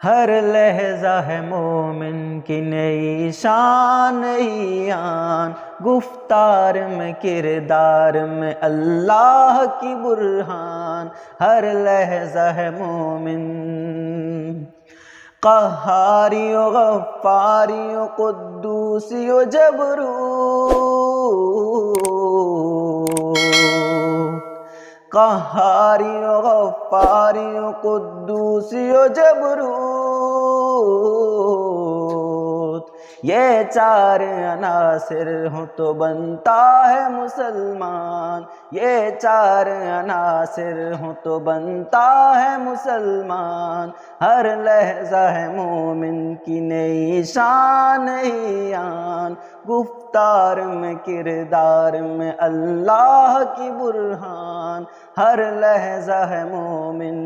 ہر لحظہ ہے مومن کی نئی شان نئی آن، گفتار میں کردار میں اللہ کی برہان، ہر لحظہ ہے مومن۔ قہاری و غفاری و قدوسی و جبروت، قہاری و غفاری و قدوسی و جبروت، یہ چار عناصر ہوں تو بنتا ہے مسلمان، یہ چار عناصر ہوں تو بنتا ہے مسلمان، ہر لحظہ ہے مومن کی نئی شان نئی آن، گفتار میں کردار میں اللہ کی برہان، ہر لحظہ ہے مومن۔